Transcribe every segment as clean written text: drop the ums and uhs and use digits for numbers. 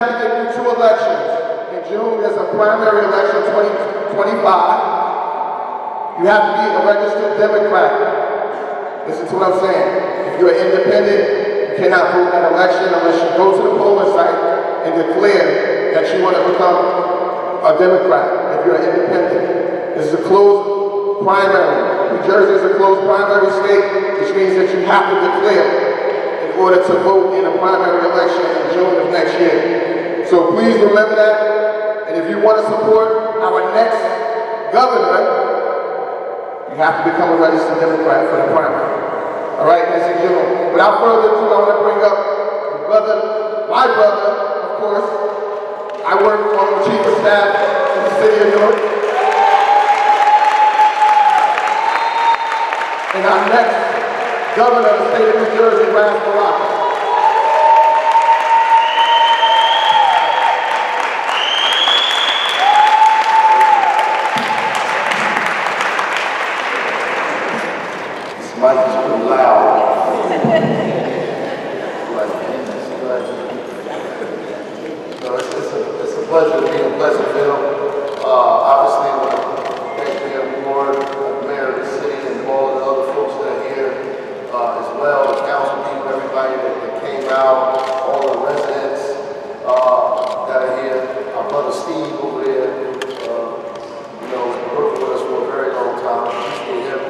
To get through two elections. In June, there's a primary election 2025. You have to be a registered Democrat. Listen to what I'm saying. If you're independent, you cannot vote in that election unless you go to the polling site and declare that you want to become a Democrat. If you're independent, this is a closed primary. New Jersey is a closed primary state, which means that you have to declare in order to vote in a primary election in June of next year. So please remember that, and if you want to support our next governor, you have to become a registered Democrat for the primary. All right, ladies and gentlemen. Without further ado, I want to bring up my brother, of course. I work on the chief of staff in the city of Newark. And our next governor of the state of New Jersey, Ras Baraka. Mike is pretty loud. It's a pleasure to be in Pleasantville. Obviously, I want to thank the board, the mayor of the city, and all the other folks that are here as well, the council people, everybody that came out, all the residents that are here. Our brother Steve over there, worked with us for a very long time. Appreciate him.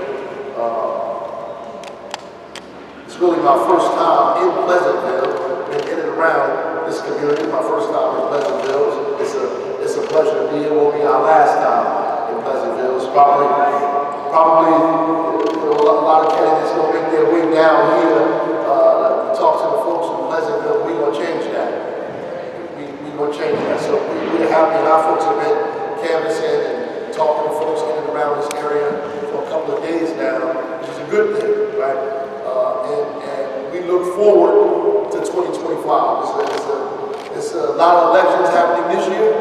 It's really my first time in Pleasantville, been in and around this community. My first time in Pleasantville. It's a pleasure to be here. It won't be our last time in Pleasantville. It's probably a lot of candidates gonna make their way down here to talk to the folks in Pleasantville. We're gonna change that. We're gonna change that. So we're happy, and our folks have been canvassing and talking to folks in and around this area for a couple of days now, which is a good thing, right? And we look forward to 2025. It's a lot of elections happening this year.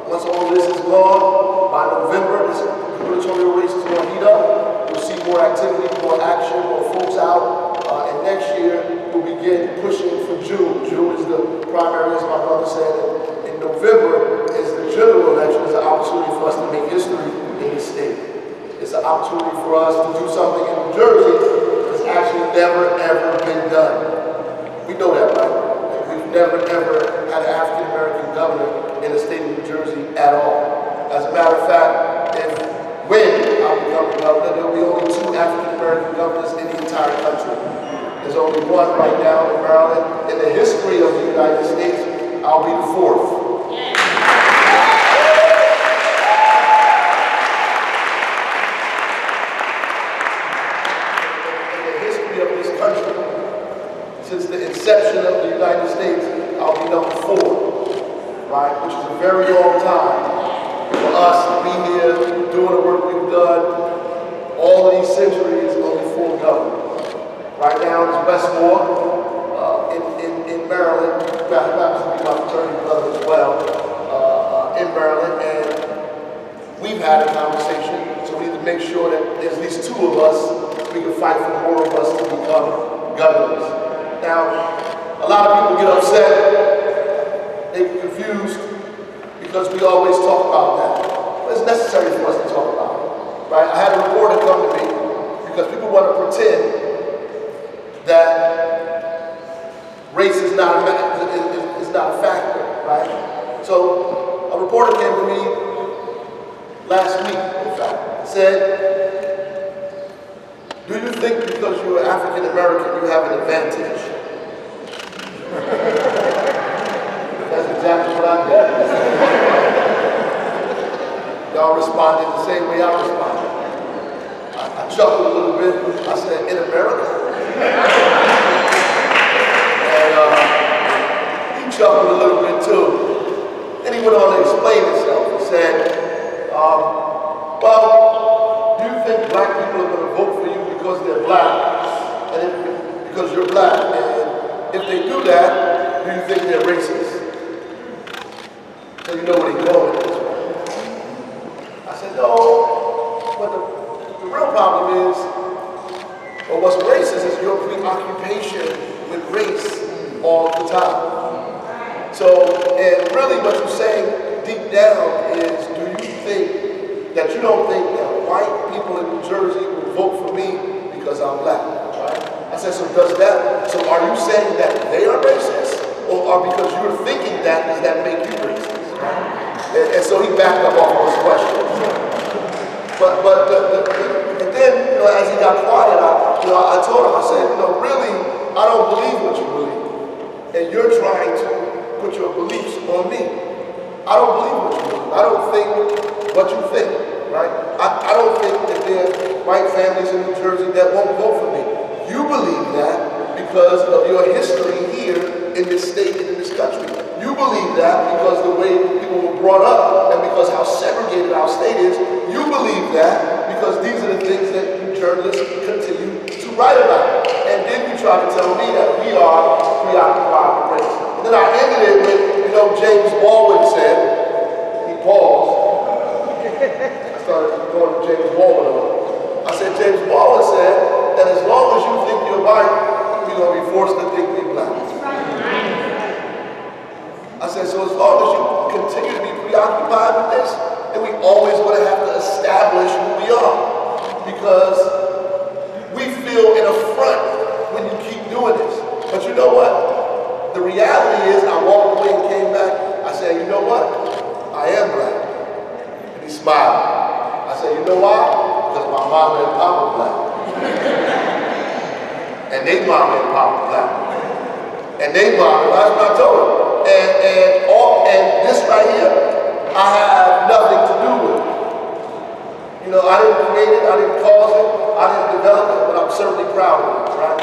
Once all this is gone, by November, this gubernatorial race is going to heat up. We'll see more activity, more action, more folks out. And next year, we'll begin pushing for June. June is the primary, as my brother said. And November is the general election. It's an opportunity for us to make history in this state. It's an opportunity for us to do something in New Jersey that's actually never, ever been done. We know that, right? We've never, ever had an African-American governor in the state of New Jersey at all. As a matter of fact, when I become governor, there will be only 2 African-American governors in the entire country. There's only one right now in Maryland. In the history of the United States, I'll be the 4th. Since the inception of the United States, I'll be number 4, right? Which is a very long time for us to be here doing the work we've done. All of these centuries, only 4 governors. Right now, it's Westmore in Maryland. That happens to be my fraternity brother as well in Maryland, and we've had a conversation. So we need to make sure that there's at least 2 of us. We can fight for more of us to become governors. Now, a lot of people get upset, they get confused, because we always talk about that. But it's necessary for us to talk about it, right? I had a reporter come to me, because people want to pretend that race is not a factor, right? So, a reporter came to me last week, in fact, and said, do you think because you're African American you have an advantage? That's exactly what I did. Y'all responded the same way I responded. I chuckled a little bit. I said, in America? And he chuckled a little bit too. Then he went on to explain himself. He said, well, do you think black people are going to vote for you because they're black, and because you're black, and if they do that, do you think they're racist? So you know where they're going with this one. I said, no, but the real problem is, or what's racist is your preoccupation with race all the time. So, and really what you're saying deep down is, do you think that you don't think that white people in New Jersey will vote for me because I'm black, right? I said, so are you saying that they are racist? Or because you're thinking that, does that make you racist? Right? And so he backed up off of his question. And then, as he got quiet, I told him, I said, really, I don't believe what you believe. And you're trying to put your beliefs on me. I don't believe what you believe. I don't think what you think, right? I don't think that there are white families in New Jersey that won't vote for me. You believe that because of your history here in this state and in this country. You believe that because the way people were brought up and because how segregated our state is. You believe that because these are the things that you journalists continue to write about. And then you try to tell me that we are preoccupied with race. And then I ended it with, James Baldwin said, he paused. I started going to James Baldwin a little. I said, James Baldwin said that as long as you think you're white, you're going to be forced to think you're black. I said, so as long as you continue to be preoccupied with this, then we always going to have to establish who we are. Because we feel an affront when you keep doing this. But you know what? The reality is, I walked away and came back. I said, you know what? I am black. And he smiled. I said, you know why? Because my mama and papa black. And they mama and papa black. And they mama, that's what I told him. And this right here, I have nothing to do with it. I didn't create it, I didn't cause it, I didn't develop it, but I'm certainly proud of it, right?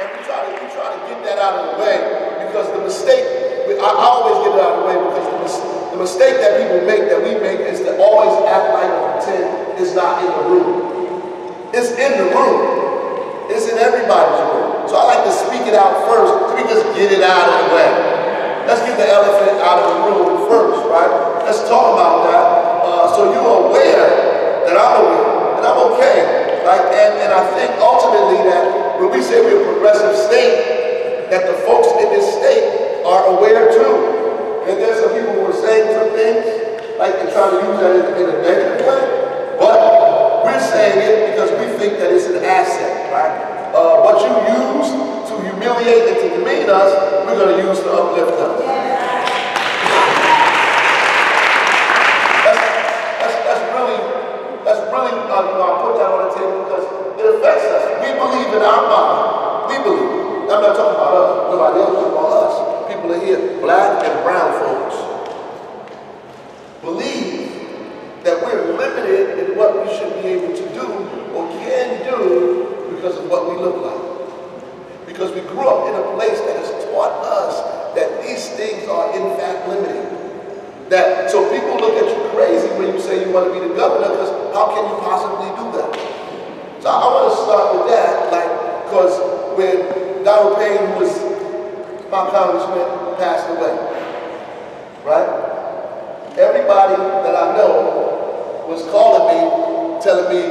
And we try to get that out of the way because the mistake, I always get it out of the way because the mistake that people make, that we make, is to always act like and pretend it's not in the room. It's in the room. It's in everybody's room. So I like to speak it out first, so we just get it out of the way. Let's get the elephant out of the room first, right? Let's talk about that. So you're aware that I'm aware, and I'm okay, right? And I think ultimately that when we say we're a progressive state, that the folks in this state are aware too. And there's some people who are saying some things, like they're trying to use that in a negative way, but we're saying it because we think that it's an asset, right? What you use to humiliate and to demean us, we're going to use to uplift us. That's really, I put that on the table because it affects us. We believe in our mind. We believe. I'm not talking about us. Nobody else, talking about us. People are here, black and brown folks, believe that we're limited in what we should be able to do or can do because of what we look like. Because we grew up in a place that has taught us that these things are in fact limiting. So people look at you crazy when you say you want to be the governor, because how can you possibly do that? So I want to start with that, because when Donald Payne, who was my congressman, passed away, right? Everybody that I know was calling me, telling me,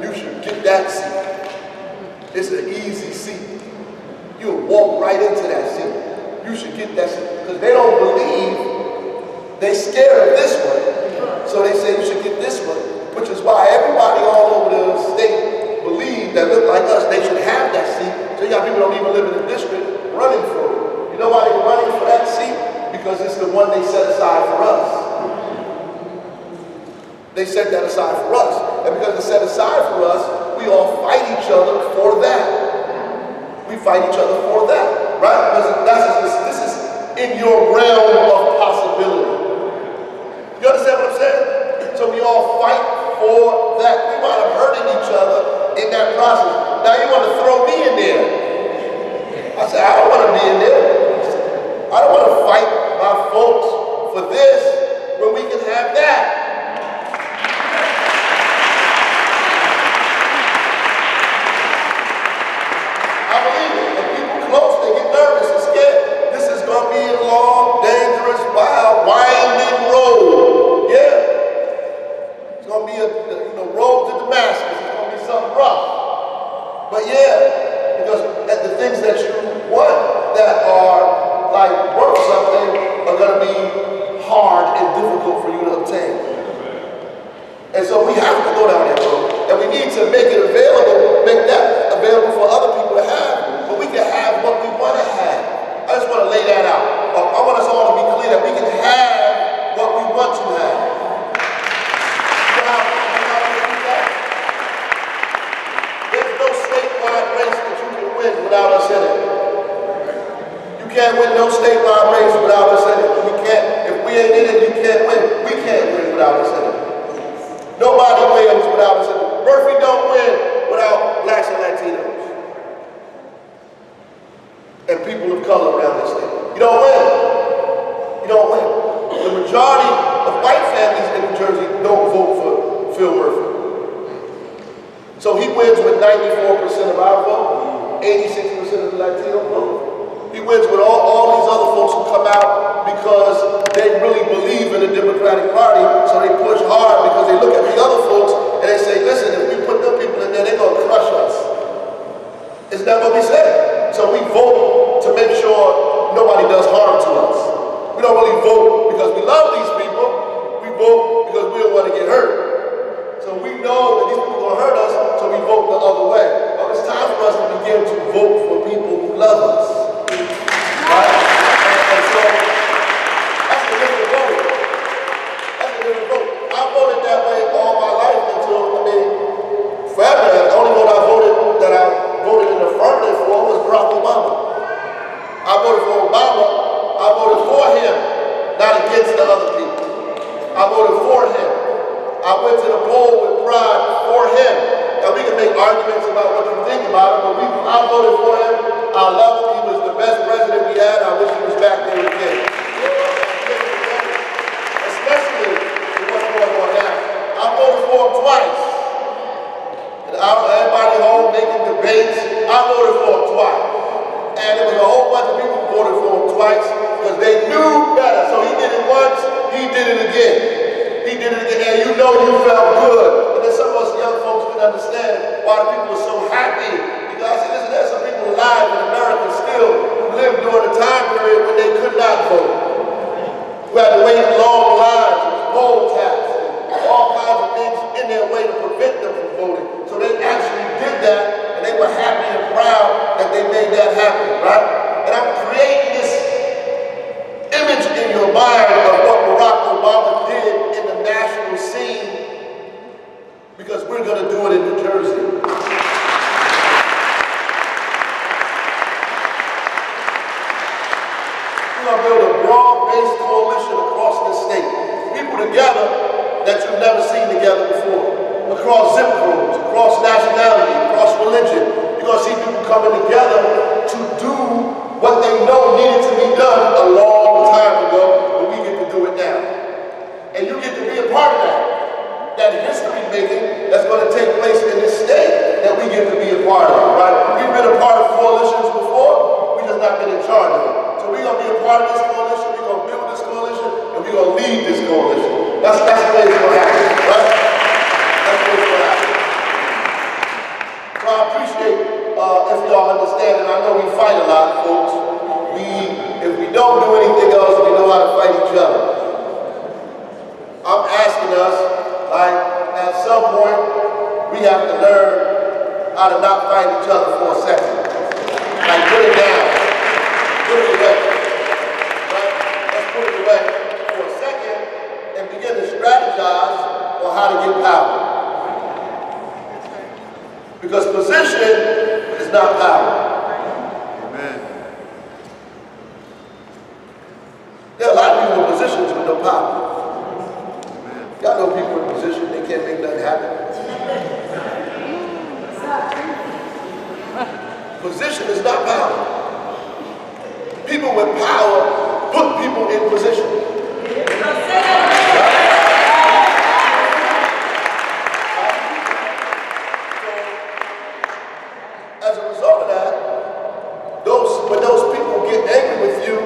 you should get that seat. It's an easy seat. You'll walk right into that seat. You should get that seat. Because they don't believe, they're scared of this one. So they say you should get this one. Which is why everybody all over the state believe that look like us, they should have that seat. So you got people who don't even live in the district running for it. You know why they're running for that seat? Because it's the one they set aside for us. They set that aside for us. And because it's set aside for us, we all fight each other for that. We fight each other for that, right? Because this is in your realm of possibility. You understand what I'm saying? So we all fight for that. We wind up hurting each other in that process. Now you want to throw me in there. I said, I don't want to be in there. I don't want to fight my folks for this when we can have that. Winding road, yeah. It's gonna be a road to Damascus. It's gonna be something rough, but yeah. difficult for you to obtain. And so we have to go down that road. And we need to make it available, make that available for other people to have, but we can have what we want to have. I just want to lay that out. I want us all to be clear that we can have what we want to have. You know how we do that? There's no statewide race that you can win without us in it. You can't win no statewide race without us in it. We can't, if we ain't in it, you can't win. We can't win without us in it. Nobody wins without us in it. Murphy don't win without blacks and Latinos. And people of color around this state. You don't win. You don't win. The majority of white families in New Jersey don't vote for Phil Murphy. So he wins with 94% of our vote, 86% of the Latino vote. He wins with all these other folks who come out because they really believe in the Democratic Party, so they push hard because they look at the other folks and they say, listen, if we put them people in there, they're going to crush us. Isn't that what we say? So we vote to make sure nobody does harm to us. We don't really vote because we love these people. We vote because we don't want to get hurt. So we know that these people are going to hurt us, so we vote the other way. But it's time for us to begin to vote for people who love us. Right? And so that's a different vote. That's a different vote. I voted that way all my life until, forever. The only vote I voted in affirmative for was Barack Obama. I voted for Obama. I voted for him, not against the other people. I voted for him. I went to the poll with pride for him. Now we can make arguments about what you think about him, but I voted for him. I love him. He was the best president we had. I wish he was back there again. Especially with what's going on now. I voted for him twice. And everybody home making debates. I voted for him twice. And there was a whole bunch of people who voted for him twice because they knew better. So he did it once, he did it again. He did it again, and you know you felt good. And then some of us young folks can understand why the people were so happy. Because I said, listen, there's some people alive in America still who lived during a time period when they could not vote. Who had to wait in long lines, poll tax, and all kinds of things in their way to prevent them from voting. So they actually did that, and they were happy and proud that they made that happen, right? And I'm creating this image in your mind of what Barack Obama did in the national scene because we're going to do it in New Jersey. We're going to build a broad-based coalition across the state. People together that you've never seen together before. Across zip codes, across nationality, across religion. You're going to see people coming together to do what they know needed to be done a long time ago, but we get to do it now. And you get to be a part of that. That history making that's going to take place in this state that we get to be a part of, right? We've been a part of coalitions before, we just not been in charge of it. So we're going to be a part of this coalition, we're going to build this coalition, and we're going to lead this coalition. That's the way it's going to happen, right? That's the way it's going to happen. So I appreciate if y'all understand, and I know we fight a lot, folks. If we don't do anything else, we know how to fight each other. I'm asking us, like, at some point, we have to learn how to not fight each other for a second. Like, put it down. Put it away. Right? Let's put it away for a second and begin to strategize on how to get power. Because position is not power. Amen. There are a lot of people in positions with no power. Y'all know people in position, they can't make nothing happen. Position is not power. People with power put people in position. As a result of that, when those people get angry with you,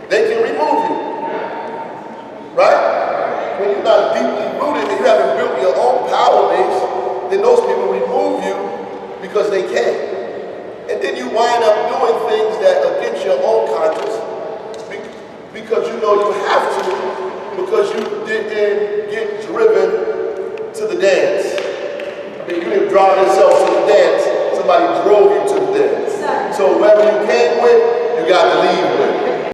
they can remove you. Right? When you're not deeply rooted and you haven't built your own power base, then those people remove you because they can. And then you wind up doing things that are against your own conscience because you know you have to, because you didn't get driven to the dance. I mean, you didn't drive yourself